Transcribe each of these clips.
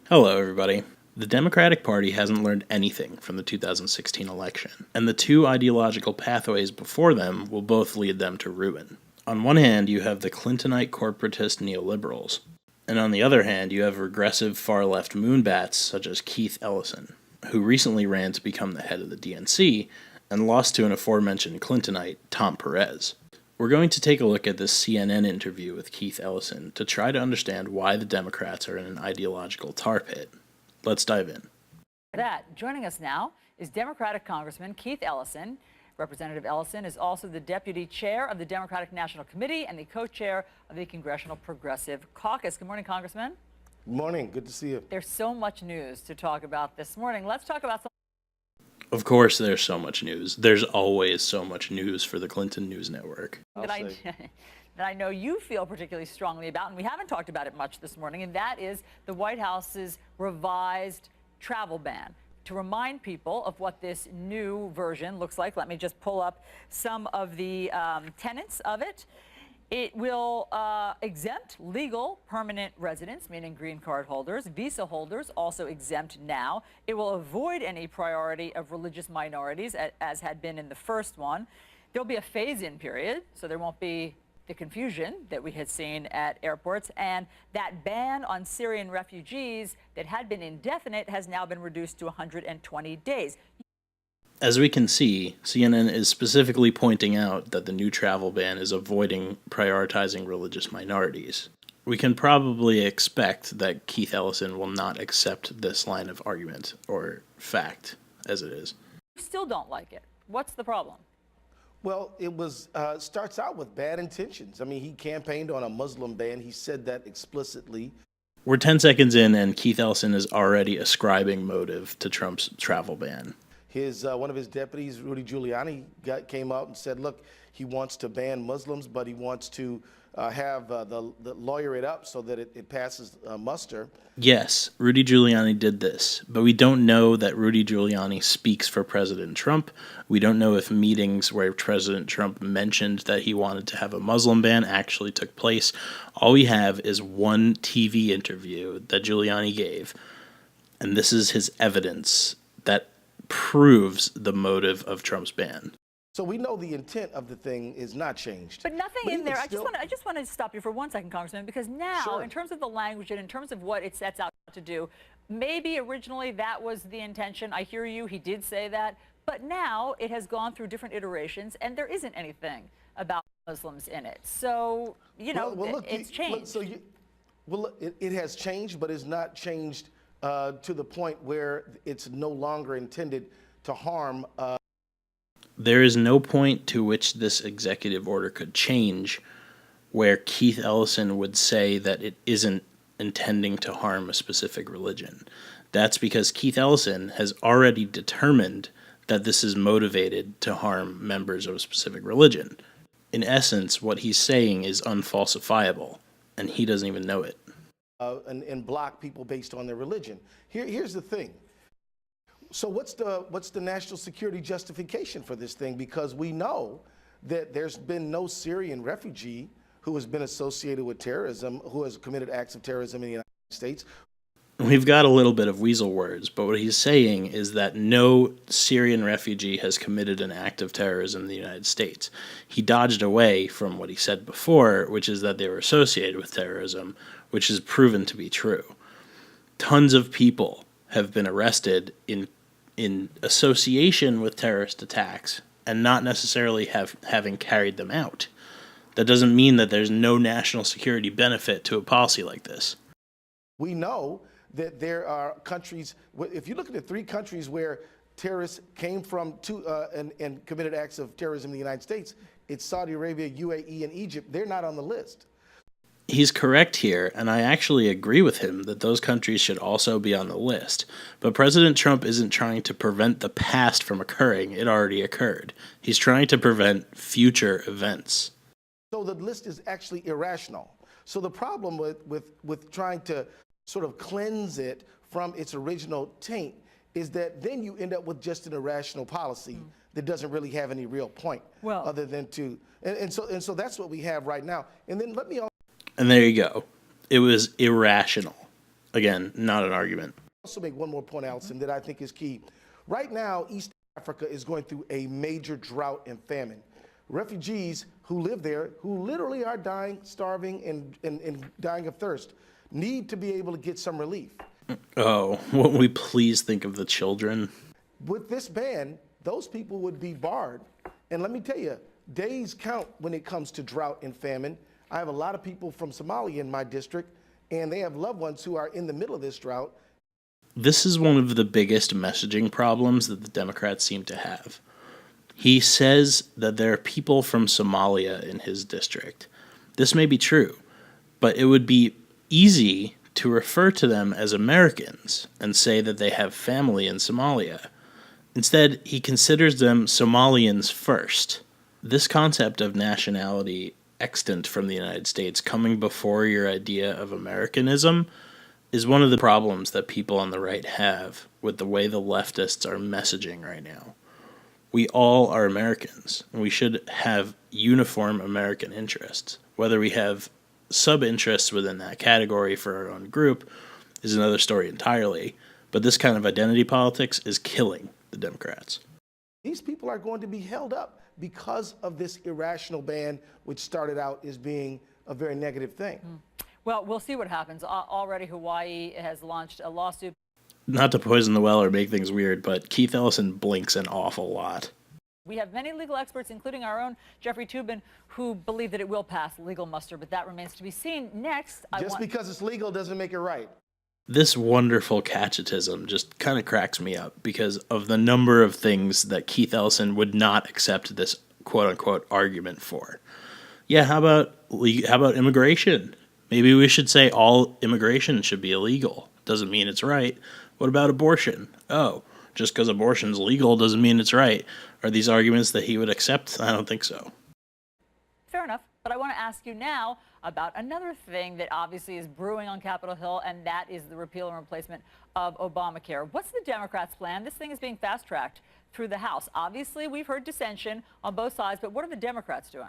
Hello, everybody. The Democratic Party hasn't learned anything from the 2016 election, and the two ideological pathways before them will both lead them to ruin. On one hand, you have the Clintonite corporatist neoliberals, and on the other hand, you have regressive far-left moonbats such as Keith Ellison, who recently ran to become the head of the DNC and lost to an aforementioned Clintonite, Tom Perez. We're going to take a look at this CNN interview with Keith Ellison to try to understand why the Democrats are in an ideological tar pit. Let's dive in. Joining us now is Democratic Congressman Keith Ellison. Representative Ellison is also the deputy chair of the Democratic National Committee and the co-chair of the Congressional Progressive Caucus. Good morning, Congressman. Good morning. Good to see you. There's so much news to talk about this morning. Let's talk about some. Of course, there's so much news. There's always so much news for the Clinton News Network. That I know you feel particularly strongly about, and we haven't talked about it much this morning, and that is the White House's revised travel ban. To remind people of what this new version looks like, let me just pull up some of the tenets of it. It will exempt legal permanent residents, meaning green card holders. Visa holders also exempt now. It will avoid any priority of religious minorities, as had been in the first one. There'll be a phase-in period, so there won't be the confusion that we had seen at airports. And that ban on Syrian refugees that had been indefinite has now been reduced to 120 days. As we can see, CNN is specifically pointing out that the new travel ban is avoiding prioritizing religious minorities. We can probably expect that Keith Ellison will not accept this line of argument, or fact, as it is. You still don't like it. What's the problem? Well, it starts out with bad intentions. I mean, he campaigned on a Muslim ban. He said that explicitly. We're 10 seconds in, and Keith Ellison is already ascribing motive to Trump's travel ban. One of his deputies, Rudy Giuliani, came out and said, look, he wants to ban Muslims, but he wants to have the lawyer it up so that it passes muster. Yes, Rudy Giuliani did this, but we don't know that Rudy Giuliani speaks for President Trump. We don't know if meetings where President Trump mentioned that he wanted to have a Muslim ban actually took place. All we have is one TV interview that Giuliani gave, and this is his evidence that proves the motive of Trump's ban. So we know the intent of the thing is not changed. But nothing in there. I just want to stop you for 1 second, Congressman, because now, Sure. In terms of the language and in terms of what it sets out to do, maybe originally that was the intention. I hear you. He did say that. But now it has gone through different iterations, and there isn't anything about Muslims in it. So, look, it's changed. It has changed, but it's not changed to the point where it's no longer intended to harm. There is no point to which this executive order could change where Keith Ellison would say that it isn't intending to harm a specific religion. That's because Keith Ellison has already determined that this is motivated to harm members of a specific religion. In essence, what he's saying is unfalsifiable, and he doesn't even know it. And block people based on their religion. Here's the thing. So what's the national security justification for this thing? Because we know that there's been no Syrian refugee who has been associated with terrorism, who has committed acts of terrorism in the United States. We've got a little bit of weasel words, but what he's saying is that no Syrian refugee has committed an act of terrorism in the United States. He dodged away from what he said before, which is that they were associated with terrorism, which is proven to be true. Tons of people have been arrested in association with terrorist attacks and not necessarily having carried them out. That doesn't mean that there's no national security benefit to a policy like this. We know that there are countries, if you look at the 3 countries where terrorists came from and committed acts of terrorism in the United States, it's Saudi Arabia, UAE, and Egypt. They're not on the list. He's correct here, and I actually agree with him that those countries should also be on the list. But President Trump isn't trying to prevent the past from occurring. It already occurred. He's trying to prevent future events. So the list is actually irrational. So the problem with trying to sort of cleanse it from its original taint is that then you end up with just an irrational policy that doesn't really have any real point other than to, and so that's what we have right now. And then let me also. And there you go. It was irrational. Again, not an argument. Also make one more point, Allison, that I think is key. Right now, East Africa is going through a major drought and famine. Refugees who live there, who literally are dying, starving, and dying of thirst, need to be able to get some relief. Oh, won't we please think of the children? With this ban, those people would be barred. And let me tell you, days count when it comes to drought and famine. I have a lot of people from Somalia in my district, and they have loved ones who are in the middle of this drought. This is one of the biggest messaging problems that the Democrats seem to have. He says that there are people from Somalia in his district. This may be true, but it would be easy to refer to them as Americans and say that they have family in Somalia. Instead, he considers them Somalians first. This concept of nationality extant from the United States coming before your idea of Americanism is one of the problems that people on the right have with the way the leftists are messaging right now. We all are Americans, and we should have uniform American interests. Whether we have sub-interests within that category for our own group is another story entirely, but this kind of identity politics is killing the Democrats. These people are going to be held up because of this irrational ban, which started out as being a very negative thing. Well, we'll see what happens. Already Hawaii has launched a lawsuit. Not to poison the well or make things weird, but Keith Ellison blinks an awful lot. We have many legal experts, including our own Jeffrey Toobin, who believe that it will pass legal muster, but that remains to be seen. Next, because it's legal doesn't make it right. This wonderful catchetism just kind of cracks me up because of the number of things that Keith Ellison would not accept this quote-unquote argument for. Yeah, how about immigration? Maybe we should say all immigration should be illegal. Doesn't mean it's right. What about abortion? Oh, just because abortion's legal doesn't mean it's right. Are these arguments that he would accept? I don't think so. Fair enough. But I want to ask you now about another thing that obviously is brewing on Capitol Hill, and that is the repeal and replacement of Obamacare. What's the Democrats' plan? This thing is being fast-tracked through the House. Obviously, we've heard dissension on both sides, but what are the Democrats doing?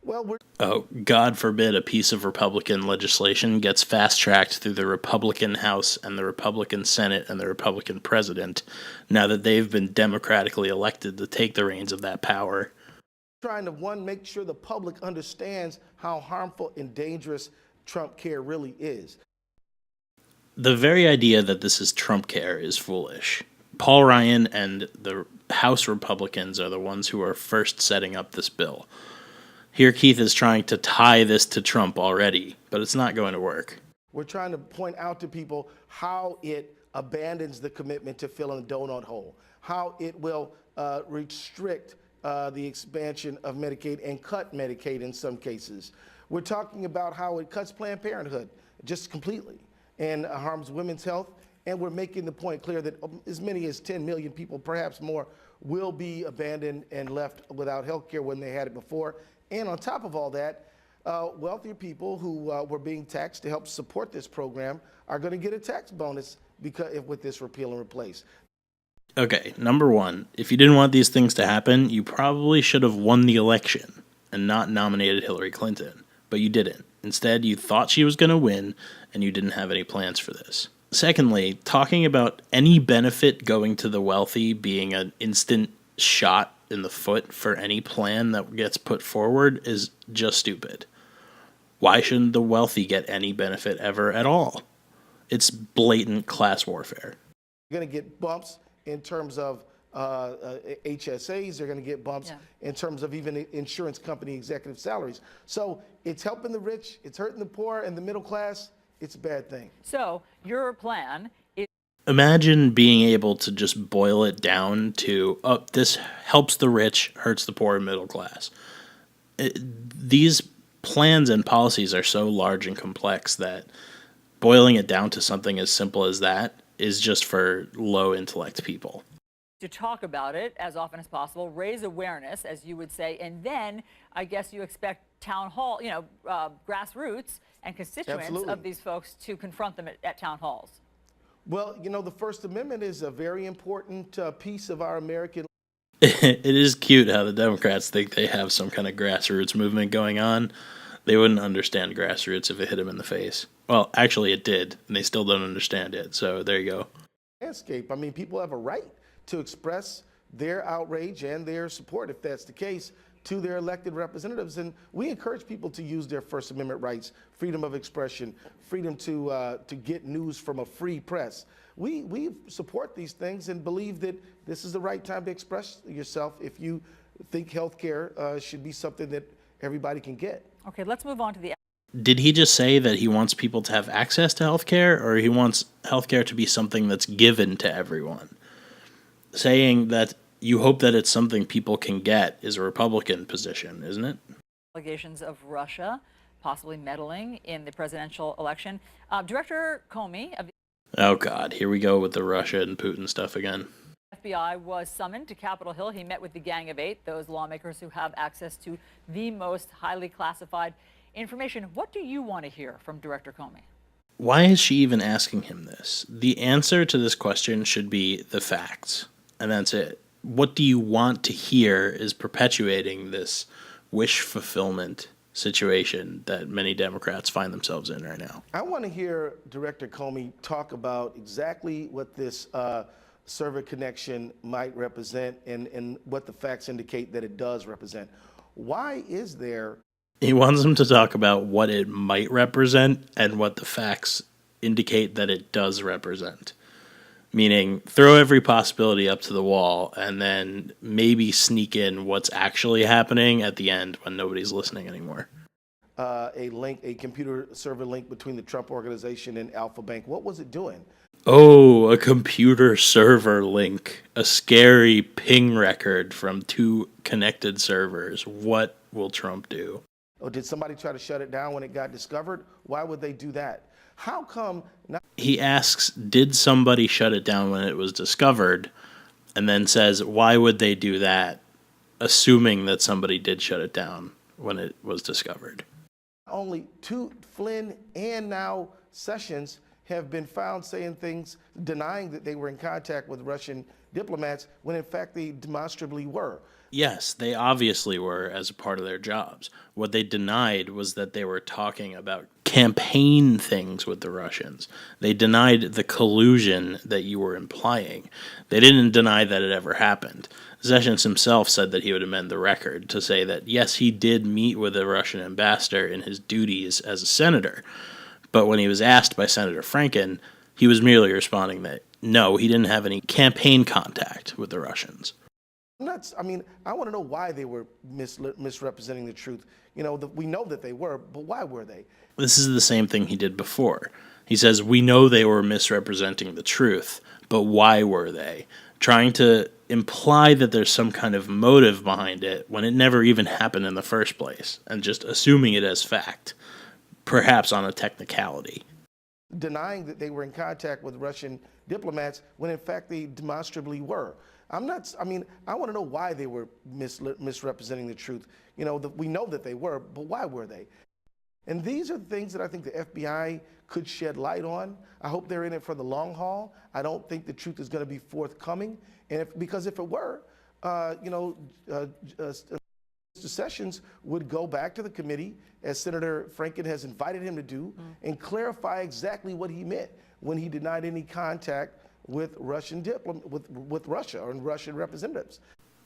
Well, Oh, God forbid a piece of Republican legislation gets fast-tracked through the Republican House and the Republican Senate and the Republican President now that they've been democratically elected to take the reins of that power. trying to, one, make sure the public understands how harmful and dangerous Trump care really is. The very idea that this is Trump care is foolish. Paul Ryan and the House Republicans are the ones who are first setting up this bill. Here Keith is trying to tie this to Trump already, but it's not going to work. We're trying to point out to people how it abandons the commitment to filling the donut hole, how it will restrict the expansion of Medicaid and cut Medicaid in some cases. We're talking about how it cuts Planned Parenthood just completely and harms women's health. And we're making the point clear that as many as 10 million people, perhaps more, will be abandoned and left without health care when they had it before. And on top of all that, wealthier people who were being taxed to help support this program are going to get a tax bonus with this repeal and replace. Okay, number one, if you didn't want these things to happen, you probably should have won the election and not nominated Hillary Clinton. But you didn't. Instead, you thought she was going to win, and you didn't have any plans for this. Secondly, talking about any benefit going to the wealthy being an instant shot in the foot for any plan that gets put forward is just stupid. Why shouldn't the wealthy get any benefit ever at all? It's blatant class warfare. You're going to get bumps in terms of HSAs. They're going to get bumps in terms of even insurance company executive salaries. So it's helping the rich, it's hurting the poor and the middle class. It's a bad thing. So your plan is... Imagine being able to just boil it down to, oh, this helps the rich, hurts the poor and middle class. These plans and policies are so large and complex that boiling it down to something as simple as that is just for low intellect people. To talk about it as often as possible, raise awareness, as you would say, and then I guess you expect town hall, grassroots and constituents of these folks to confront them at town halls. Well, the First Amendment is a very important piece of our American... It is cute how the Democrats think they have some kind of grassroots movement going on. They wouldn't understand grassroots if it hit them in the face. Well, actually it did, and they still don't understand it. So there you go. Landscape. I mean, people have a right to express their outrage and their support, if that's the case, to their elected representatives. And we encourage people to use their First Amendment rights, freedom of expression, freedom to get news from a free press. We support these things and believe that this is the right time to express yourself if you think healthcare should be something that everybody can get. Okay, let's move on to the... Did he just say that he wants people to have access to healthcare, or he wants healthcare to be something that's given to everyone? Saying that you hope that it's something people can get is a Republican position, isn't it? Allegations of Russia possibly meddling in the presidential election. Director Comey of the Oh, God. Here we go with the Russia and Putin stuff again. FBI was summoned to Capitol Hill. He met with the Gang of Eight, those lawmakers who have access to the most highly classified information. What do you want to hear from Director Comey? Why is she even asking him this? The answer to this question should be the facts, and that's it. What do you want to hear is perpetuating this wish fulfillment situation that many Democrats find themselves in right now. I want to hear Director Comey talk about exactly what this server connection might represent and what the facts indicate that it does represent. Why is there... He wants them to talk about what it might represent and what the facts indicate that it does represent. Meaning, throw every possibility up to the wall and then maybe sneak in what's actually happening at the end when nobody's listening anymore. A computer server link between the Trump organization and Alpha Bank. What was it doing? Oh, a computer server link. A scary ping record from two connected servers. What will Trump do? Or did somebody try to shut it down when it got discovered? Why would they do that? How come... He asks, did somebody shut it down when it was discovered? And then says, why would they do that? Assuming that somebody did shut it down when it was discovered. Only Flynn and now Sessions have been found saying things, denying that they were in contact with Russian diplomats when in fact they demonstrably were. Yes, they obviously were as a part of their jobs. What they denied was that they were talking about campaign things with the Russians. They denied the collusion that you were implying. They didn't deny that it ever happened. Sessions himself said that he would amend the record to say that, yes, he did meet with a Russian ambassador in his duties as a senator. But when he was asked by Senator Franken, he was merely responding that, no, he didn't have any campaign contact with the Russians. I want to know why they were misrepresenting the truth. You know, we know that they were, but why were they? This is the same thing he did before. He says, we know they were misrepresenting the truth, but why were they? Trying to imply that there's some kind of motive behind it when it never even happened in the first place, and just assuming it as fact, perhaps on a technicality. Denying that they were in contact with Russian diplomats when in fact they demonstrably were. I want to know why they were misrepresenting the truth. You know, we know that they were, but why were they? And these are the things that I think the FBI could shed light on. I hope they're in it for the long haul. I don't think the truth is going to be forthcoming. And because if it were, Mr. Sessions would go back to the committee, as Senator Franken has invited him to do, and clarify exactly what he meant when he denied any contact with Russian with Russia or Russian representatives.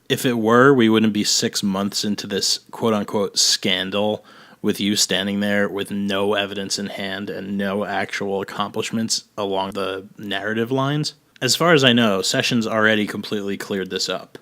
If it were, we wouldn't be 6 months into this quote-unquote scandal with you standing there with no evidence in hand and no actual accomplishments along the narrative lines. As far as I know, Sessions already completely cleared this up.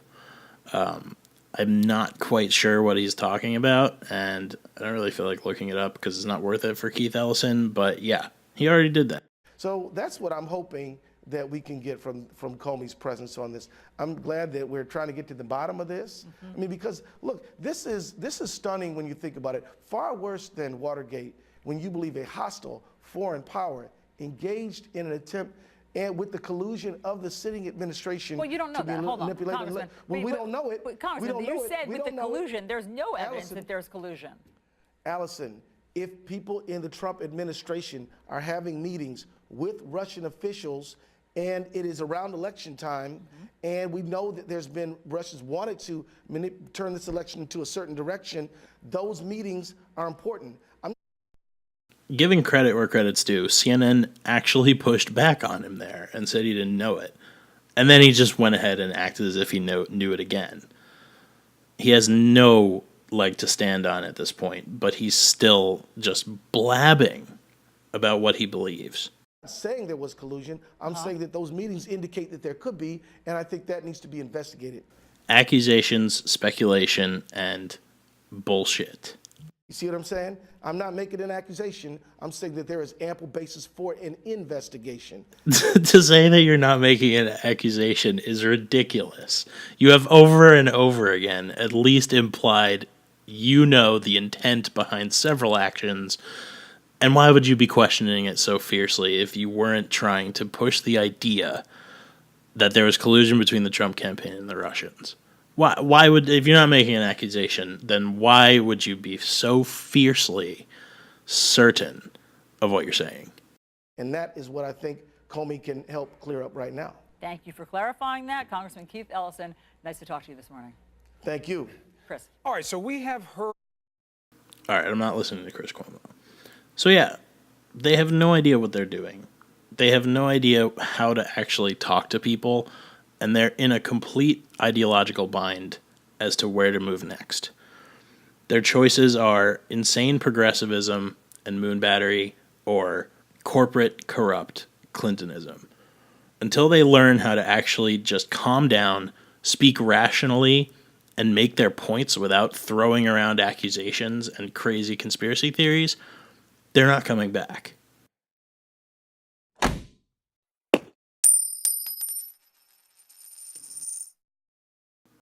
I'm not quite sure what he's talking about, and I don't really feel like looking it up because it's not worth it for Keith Ellison, but yeah, he already did that. So that's what I'm hoping that we can get from Comey's presence on this. I'm glad that we're trying to get to the bottom of this. I mean, because look, this is stunning when you think about it. Far worse than Watergate, when you believe a hostile foreign power engaged in an attempt and with the collusion of the sitting administration. Well, you don't know that. Hold on, Congressman. Well, we don't know it. Congressman, you said with the collusion, there's no evidence that there's collusion. Allison, if people in the Trump administration are having meetings with Russian officials and it is around election time, and we know that there's been Russians wanted to turn this election into a certain direction, those meetings are important. giving credit where credit's due, CNN actually pushed back on him there and said he didn't know it. And then he just went ahead and acted as if he knew it again. He has no leg to stand on at this point, but he's still just blabbing about what he believes. I'm not saying there was collusion. I'm saying that those meetings indicate that there could be, and I think that needs to be investigated. Accusations, speculation, and bullshit. You see what I'm saying? I'm not making an accusation. I'm saying that there is ample basis for an investigation. To say that you're not making an accusation is ridiculous. You have over and over again at least implied you know the intent behind several actions. And why would you be questioning it so fiercely if you weren't trying to push the idea that there was collusion between the Trump campaign and the Russians? Why would, if you're not making an accusation, then why would you be so fiercely certain of what you're saying? And that is what I think Comey can help clear up right now. Thank you for clarifying that. Congressman Keith Ellison, nice to talk to you this morning. Thank you. Chris. All right, so we have heard. All right, I'm not listening to Chris Cuomo. So yeah, they have no idea what they're doing. They have no idea how to actually talk to people, and they're in a complete ideological bind as to where to move next. Their choices are insane progressivism and moon battery or corporate corrupt Clintonism. Until they learn how to actually just calm down, speak rationally, and make their points without throwing around accusations and crazy conspiracy theories, they're not coming back.